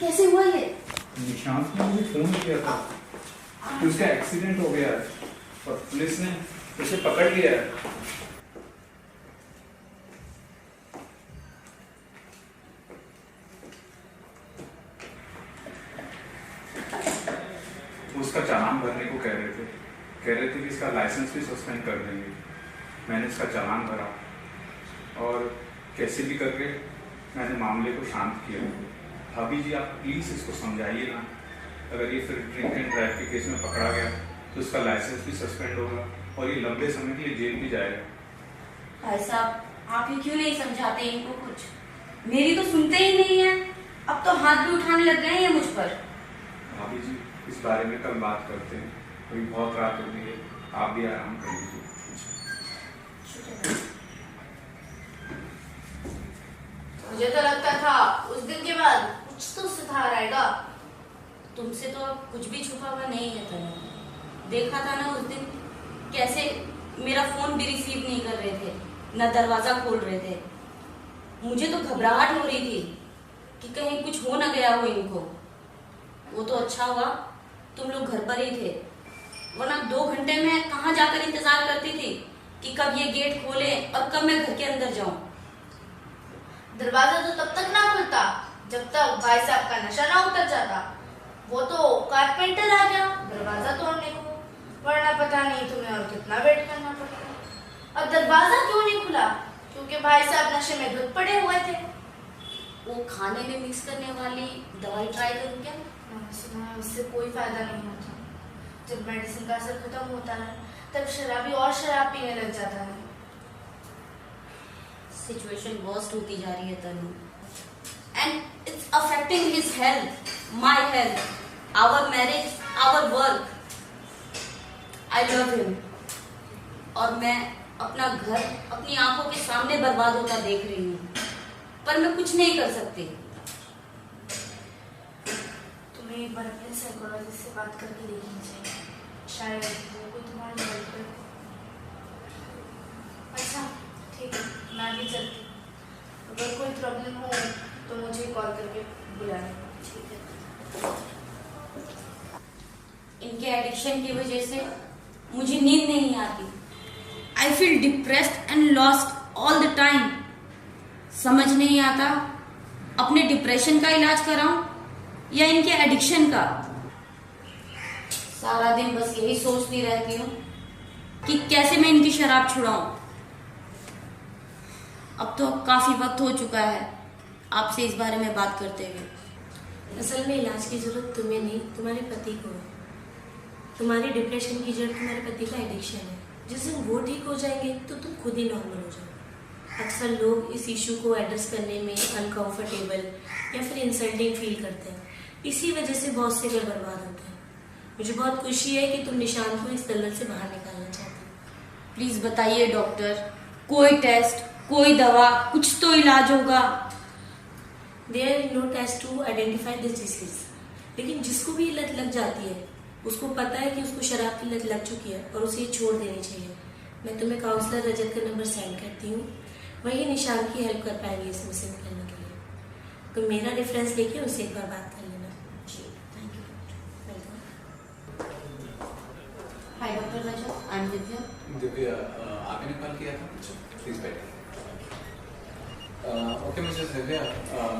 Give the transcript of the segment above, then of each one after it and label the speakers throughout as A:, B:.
A: कैसे हुआ ये?
B: निशांत ने मुझे फोन किया था कि उसका एक्सीडेंट हो गया है और पुलिस ने उसे पकड़ लिया है। उसका चालान भरने को कह रहे थे कि इसका लाइसेंस भी सस्पेंड कर देंगे। मैंने इसका चालान भरा और कैसे भी करके मैंने मामले को शांत किया। भाभी जी, आप प्लीज़ इसको समझाइए ना। अगर ये फिर ड्रिंक एंड ड्राइव के केस में पकड़ा गया तो इसका लाइसेंस भी सस्पेंड होगा और ये लंबे समय के लिए जेल भी जाएगा।
A: भाई साहब, आप ही क्यों नहीं समझाते इनको कुछ? मेरी तो सुनते ही नहीं है। अब तो हाथ भी उठाने लग गए हैं ये मुझ पर।
B: भाभी जी, इस बारे में कल बात करते हैं। अभी बहुत रात हो गई है, आप भी आराम कर लीजिए।
C: मुझे तो लगता था उस दिन के बाद कुछ तो सुधार आएगा।
A: तुमसे तो अब कुछ भी छुपा हुआ नहीं है तनु। देखा था ना उस दिन कैसे मेरा फोन भी रिसीव नहीं कर रहे थे, न दरवाजा खोल रहे थे। मुझे तो घबराहट हो रही थी कि कहीं कुछ हो ना गया हो इनको। वो तो अच्छा हुआ तुम लोग घर पर ही थे, वरना 2 घंटे में कहाँ जाकर इंतजार करती थी कि कब ये गेट खोले और कब मैं घर के अंदर जाऊं।
C: दरवाजा तो तब तक ना खुलता जब तक भाई साहब का नशा ना उतर जाता। वो तो कारपेंटर आ गया दरवाजा तोड़ने को, वरना पता नहीं तुम्हें और कितना वेट करना पड़ता। और दरवाजा क्यों नहीं खुला? क्योंकि भाई साहब नशे में धुत पड़े हुए थे।
A: वो खाने में मिक्स करने वाली दवाई ट्राई करूं क्या?
C: मैंने सुना है उससे कोई फायदा नहीं होता। जब मेडिसिन का असर खत्म होता है तब शराबी और शराब पीने लग जाता है।
A: सिचुएशन वर्स्ट होती जा रही है Tanu, and it's affecting his health, my health, our marriage, our work. I love him और मैं अपना घर अपनी आंखों के सामने बर्बाद होता देख रही हूँ, पर मैं कुछ नहीं कर सकती।
C: तुम्हें एक बार अपने साइकोलॉजिस्ट से बात करके देखनी चाहिए, शायद वो कोई तुम्हारी हेल्प करे। अच्छा ठीक है, मैं भी चलती हूँ। अगर कोई प्रॉब्लम हो तो मुझे कॉल करके बुला लेना। ठीक है।
A: इनके एडिक्शन की वजह से मुझे नींद नहीं आती। I feel depressed and lost all the time. समझ नहीं आता अपने डिप्रेशन का इलाज कराऊं या इनके एडिक्शन का। सारा दिन बस यही सोचती रहती हूँ कि कैसे मैं इनकी शराब छुड़ाऊं। अब तो काफी वक्त हो चुका है आपसे इस बारे में बात करते हुए।
D: असल में इलाज की जरूरत तुम्हें नहीं, तुम्हारे पति को है। तुम्हारी डिप्रेशन की जड़ तुम्हारे पति का एडिक्शन है। जिस दिन वो ठीक हो जाएंगे तो तुम खुद ही नॉर्मल हो जाओगे। अक्सर लोग इस इशू को एड्रेस करने में अनकंफर्टेबल या फिर इंसल्टिंग फील करते हैं। इसी वजह से बहुत से घर बर्बाद होते हैं। मुझे बहुत खुशी है कि तुम निशांत को इस दलदल से बाहर निकालना चाहते हो।
A: प्लीज बताइए डॉक्टर, कोई टेस्ट, कोई दवा, कुछ तो इलाज होगा।
D: There is no test to identify this disease. लेकिन जिसको भी लत लग जाती है उसको पता है कि उसको शराब की लत लग चुकी है और उसे छोड़ देनी चाहिए। मैं तुम्हें काउंसलर रजत का नंबर सेंड करती हूँ, वही निशांत की हेल्प कर पाएंगे इसमें से निकलने के लिए। तो मेरा रेफरेंस लेके उससे एक बार बात कर लेना।
A: जी, thank you.
D: Welcome.
A: Hi doctor Rajat, I am Divya.
E: Divya, आपने कॉल किया था? प्लीज बैठिए। ओके मिसेस दिव्या,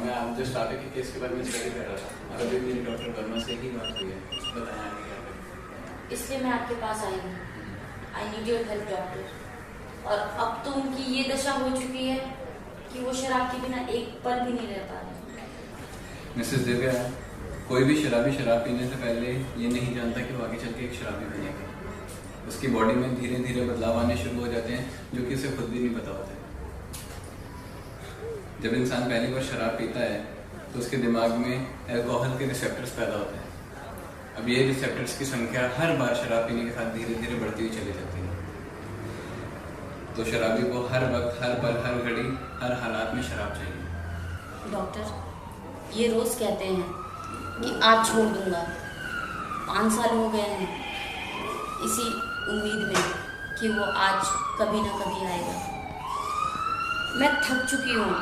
E: मैं आप जस्ट आगे के केस के बारे में स्टडी कर रहा था और अभी मेरी डॉक्टर वर्मा से ही बात हुई है। बताएं आगे क्या करें।
A: इसलिए मैं आपके पास आई हूँ। I need your help doctor. और अब तो उनकी ये दशा हो चुकी है कि वो शराब के बिना एक पल भी नहीं रह पा रहे।
E: मिसेस दिव्या, कोई भी शराबी शराब पीने से पहले ये नहीं जानता कि वो आगे चल के एक शराबी बनेगा। उसकी बॉडी में धीरे धीरे बदलाव आने शुरू हो जाते हैं जो कि उसे खुद भी नहीं पता होता है। जब इंसान पहली बार शराब पीता है तो उसके दिमाग में अल्कोहल के रिसेप्टर्स पैदा होते हैं। अब ये रिसेप्टर्स की संख्या हर बार शराब पीने के साथ धीरे धीरे बढ़ती हुई चली जाती है। तो शराबी को हर वक्त, हर पल, हर घड़ी, हर हालात में शराब चाहिए।
A: डॉक्टर, ये रोज कहते हैं कि आज छोड़ दूंगा। 5 साल हो गए हैं इसी उम्मीद में कि वो आज कभी ना कभी आएगा। मैं थक चुकी हूँ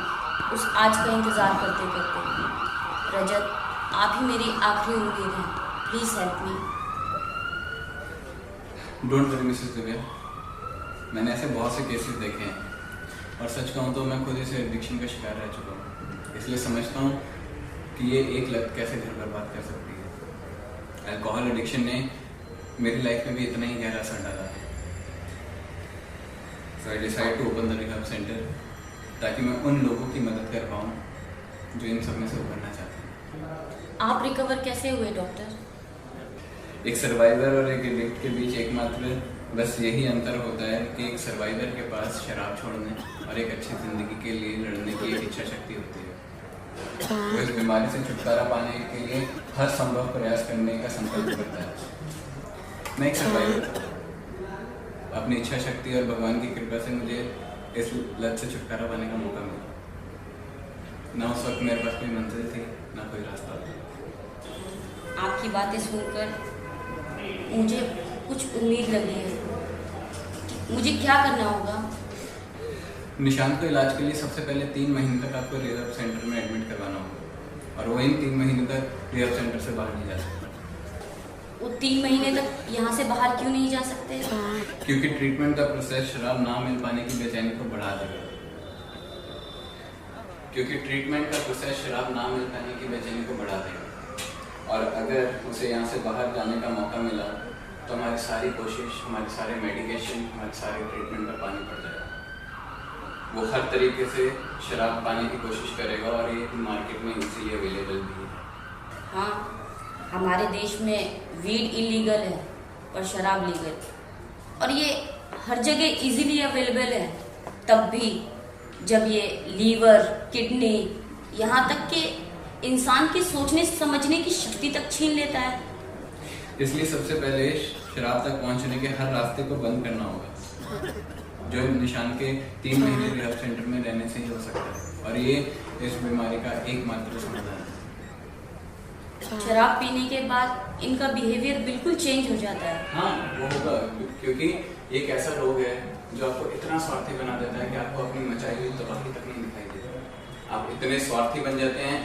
A: उस आज का इंतजार करते करते। रजत, आप ही मेरी आखिरी उम्मीद हैं। Please help me.
E: Don't worry Mrs Divya, मैंने ऐसे बहुत से केसेस देखे हैं और सच कहूँ तो मैं खुद इस एडिक्शन का शिकार रह चुका हूँ, इसलिए समझता हूँ कि ये एक लत कैसे घर बर्बाद कर सकती है। अल्कोहल एडिक्शन ने मेरी लाइफ में भी इतना ही गहरा असर डाला है। So I decide to open the rehab centre ताकि मैं उन लोगों की मदद कर पाऊँ जो इन सब में से उभरना चाहते हैं।
A: आप रिकवर कैसे हुए डॉक्टर?
E: एक सर्वाइवर और एक एडिक्ट के बीच एकमात्र बस यही अंतर होता है कि एक सर्वाइवर के पास शराब छोड़ने और एक अच्छी जिंदगी के लिए लड़ने की एक इच्छा शक्ति होती है। वो इस बीमारी से छुटकारा पाने के लिए हर संभव प्रयास करने का संकल्प करता है। मैं एक सर्वाइवर, अपनी इच्छा शक्ति और भगवान की कृपा से मुझे इस लत से छुटकारा पाने का मौका मिला। ना उस वक्त मेरे पास कोई मंजिल थी, ना कोई रास्ता था।
A: आपकी बातें सुनकर मुझे कुछ उम्मीद लगी है। मुझे क्या करना होगा?
E: निशांत को इलाज के लिए सबसे पहले 3 महीने तक आपको रिहैब सेंटर में एडमिट करवाना होगा और वो इन 3 महीने तक रिहैब सेंटर से बाहर नहीं जा सकता।
A: वो 3 महीने तक यहाँ से बाहर क्यों नहीं जा सकते?
E: क्योंकि ट्रीटमेंट का प्रोसेस शराब ना मिल पाने की बेचैनी को बढ़ा देगा। और अगर उसे यहाँ से बाहर जाने का मौका मिला तो हमारी सारी कोशिश, हमारे सारे मेडिकेशन, हमारे सारे ट्रीटमेंट पर पानी पड़ जाएगा। वो हर तरीके से शराब पाने की कोशिश करेगा और ये मार्केट में इजीली अवेलेबल भी है।
A: हाँ, हमारे देश में वीड इलीगल है और शराब लीगल, और ये हर जगह इजीली अवेलेबल है। तब भी जब ये लीवर, किडनी, यहाँ तक कि इंसान की सोचने समझने की शक्ति तक छीन लेता है।
E: इसलिए सबसे पहले शराब तक पहुंचने के हर रास्ते को बंद करना होगा, जो निशान के 3 महीने रिहैब सेंटर में रहने से ही हो सकता है, और ये इस बीमारी का एकमात्र समाधान है।
A: शराब पीने के बाद इनका बिहेवियर बिल्कुल चेंज हो जाता है।
E: हाँ, वो होगा, क्योंकि एक ऐसा रोग है जो आपको इतना स्वार्थी बना देता है कि आपको अपनी मचाई हुई तबाही तक नहीं दिखाई देती। आप इतने स्वार्थी बन जाते हैं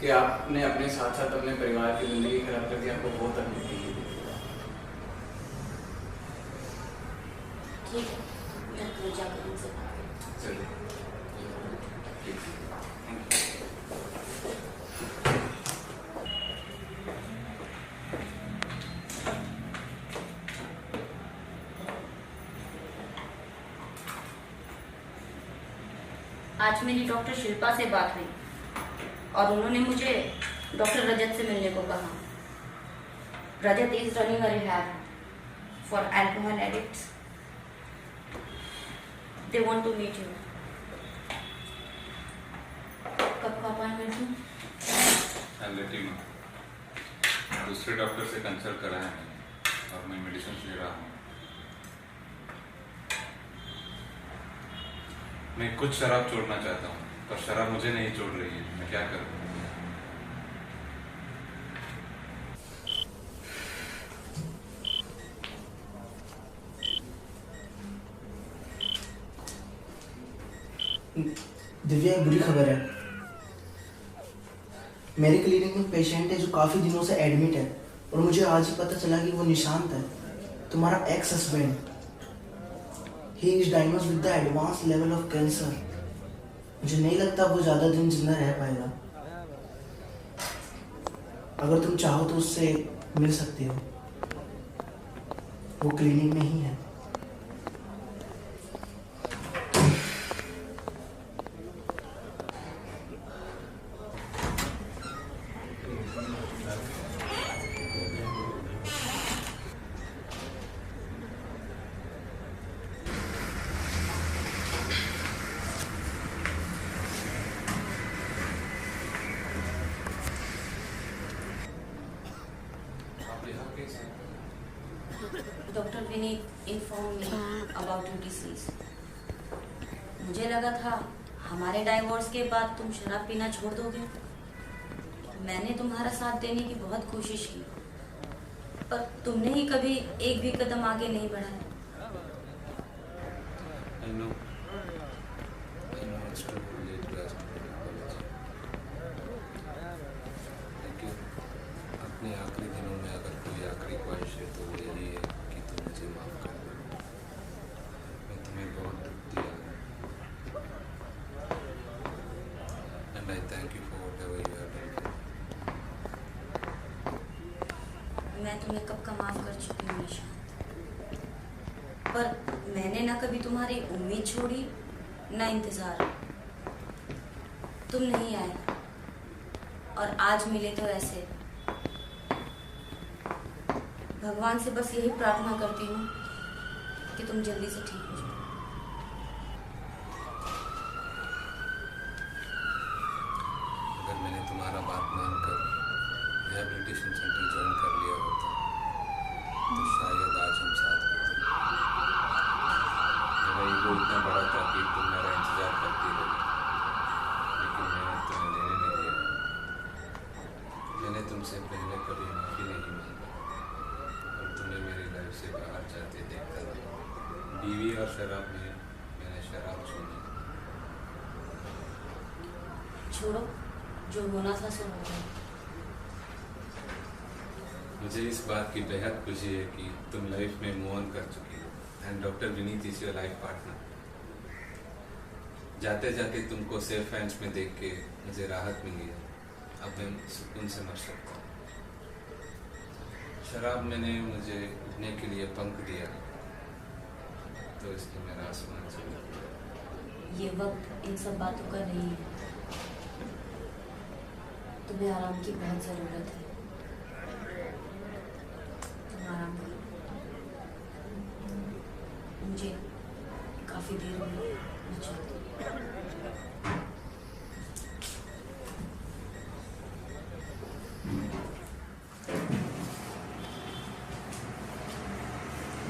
E: कि आपने अपने साथ साथ अपने परिवार की जिंदगी खराब कर दी, आपको बहुत तकलीफ दी।
A: ठीक है, मैं कल जाकर उनसे बात करती हूँ।
E: चलिए।
A: आज मेरी डॉक्टर शिल्पा से बात हुई और उन्होंने मुझे डॉक्टर रजत से मिलने को कहा। Rajat is running a rehab for alcohol addicts. They want to meet you. कब का अपॉइंटमेंट है?
F: I'll let you know. दूसरे डॉक्टर से कंसल्ट कराया है और मैं मेडिसिन ले रहा हूँ। मैं कुछ शराब छोड़ना चाहता हूँ पर शराब मुझे नहीं छोड़ रही है। मैं क्या करूँ?
G: दिव्या, एक बुरी खबर है। मेरे क्लिनिक में पेशेंट है जो काफी दिनों से एडमिट है और मुझे आज ही पता चला कि वो निशांत है, तुम्हारा ex husband. He is diagnosed with the advance level of cancer. मुझे नहीं लगता वो ज्यादा दिन जिंदा रह पाएगा। अगर तुम चाहो तो उससे मिल सकते हो, वो क्लिनिक में ही है।
A: Doctor Vineet inform me about your disease. मुझे लगा था हमारे डाइवोर्स के बाद तुम शराब पीना छोड़ दोगे। मैंने तुम्हारा साथ देने की बहुत कोशिश की, पर तुमने ही कभी एक भी कदम आगे नहीं बढ़ाया।
F: I know it's too late to ask for apology. I
A: मैं तुम्हें कब का माफ कर चुकी हूँ निशांत, पर मैंने ना कभी तुम्हारी उम्मीद छोड़ी ना इंतजार। तुम नहीं आए और आज मिले तो ऐसे। भगवान से बस यही प्रार्थना करती हूँ कि तुम जल्दी से ठीक हो जाओ।
F: अगर मैंने तुम्हारा बात मानकर रिहैबिलिटेशन सेंटर ज्वाइन कर लिया होता तो शायद आज हम साथ होते। मेरा ईगो इतना बड़ा था कि तुम मेरा इंतजार करती रही, लेकिन मैंने तुम्हें लेने नहीं दिया। मैंने तुमसे पहले कभी माफ़ी नहीं मांगा और तुम्हें मेरी लाइफ से बाहर जाते देखता रहा। बीवी और शराब में मैंने शराब चुनी।
A: छोड़ो, जो होना था सो हो गया।
F: मुझे इस बात की बेहद खुशी है कि तुम लाइफ में मूव ऑन कर चुकी हो and doctor Vineet is your life partner. जाते जाते तुमको सेफ हैंड्स में देख के मुझे राहत मिली है। अब मैं सुकून से मर सकता हूँ। शराब मैंने मुझे उठने के लिए पंख दिया, तो इसलिए मेरा आसमान से
A: ये वक्त इन सब बातों का नहीं है। तुम्हें आराम की बहुत जरूरत है। तुम आराम करो। मुझे काफी देर हो गई, मैं चलती हूँ।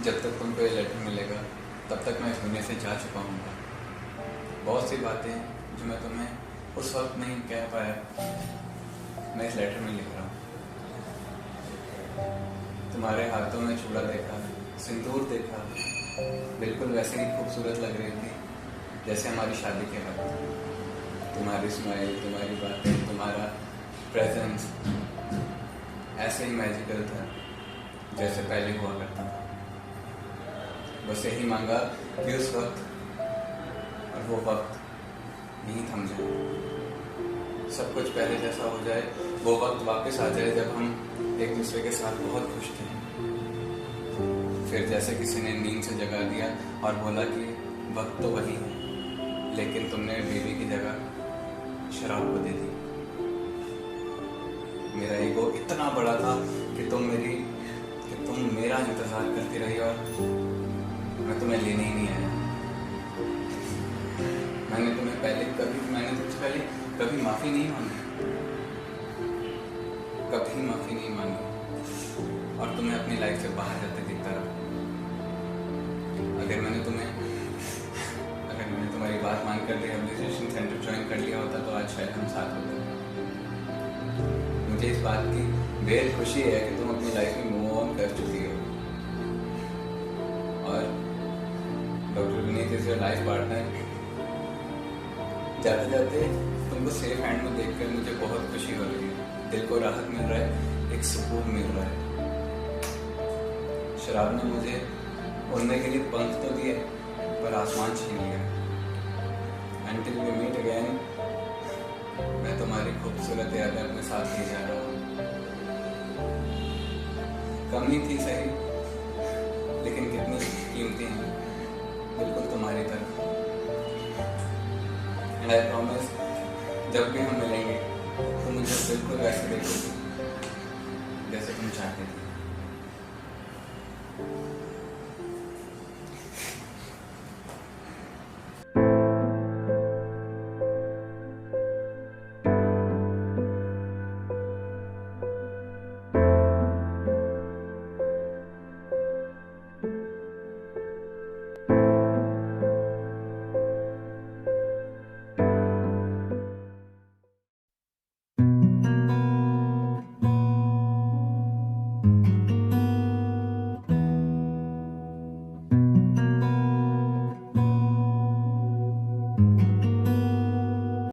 E: जब तक तुमको ये लेटर मिलेगा तब तक मैं इस दुनिया से जा चुका हूँ। बहुत सी बातें जो मैं तुम्हें उस वक्त नहीं कह पाया, मैं इस लेटर में लिख रहा हूँ। तुम्हारे हाथों में चूड़ा देखा, सिंदूर देखा, बिल्कुल वैसे ही खूबसूरत लग रही थी जैसे हमारी शादी के वक्त। तुम्हारी स्माइल, तुम्हारी बातें, तुम्हारा प्रेजेंस ऐसे ही मैजिकल था जैसे पहले हुआ करता था। बस यही मांगा कि उस वक्त और वो वक्त यहीं थम जाए, सब कुछ पहले जैसा हो जाए, वो वक्त वापस आ जाए जब हम एक दूसरे के साथ बहुत खुश थे। फिर जैसे किसी ने नींद से जगा दिया और बोला कि वक्त तो वही है, लेकिन तुमने बीवी की जगह शराब को दे दी। मेरा ईगो इतना बड़ा था कि तुम मेरा इंतजार करती रही और मैं तुम्हें लेने ही नहीं आया। मैंने तुमसे पहले कभी माफी नहीं मांगी, कभी माफी नहीं मांगी और तुम्हें अपनी लाइफ से बाहर जाते दिखता रहा। अगर मैंने तुम्हारी बात मानकर रिहैबिलिटेशन सेंटर ज्वाइन कर लिया होता तो आज शायद हम साथ होते। मुझे इस बात की बेहद खुशी है कि तुम अपनी लाइफ में मूव ऑन कर चुकी हो और doctor Vineet is your life partner. जाते जाते तुमको सेफ हैंड में देखकर मुझे बहुत खुशी हो रही है, दिल को राहत मिल रहा है, एक सुकून मिल रहा है। शराब ने मुझे उड़ने के लिए पंख तो दिए पर आसमान छीन लिया। Until we meet again, मैं तुम्हारी खूबसूरत यादें अपने साथ ले जा रहा हूँ। कमी थी सही, लेकिन कितनी कीमती हैं, बिल्कुल तुम्हारी तरह। And I promise, जब भी हम मिलेंगे तो मुझे बिल्कुल वैसे देखोगे जैसे तुम चाहते थे।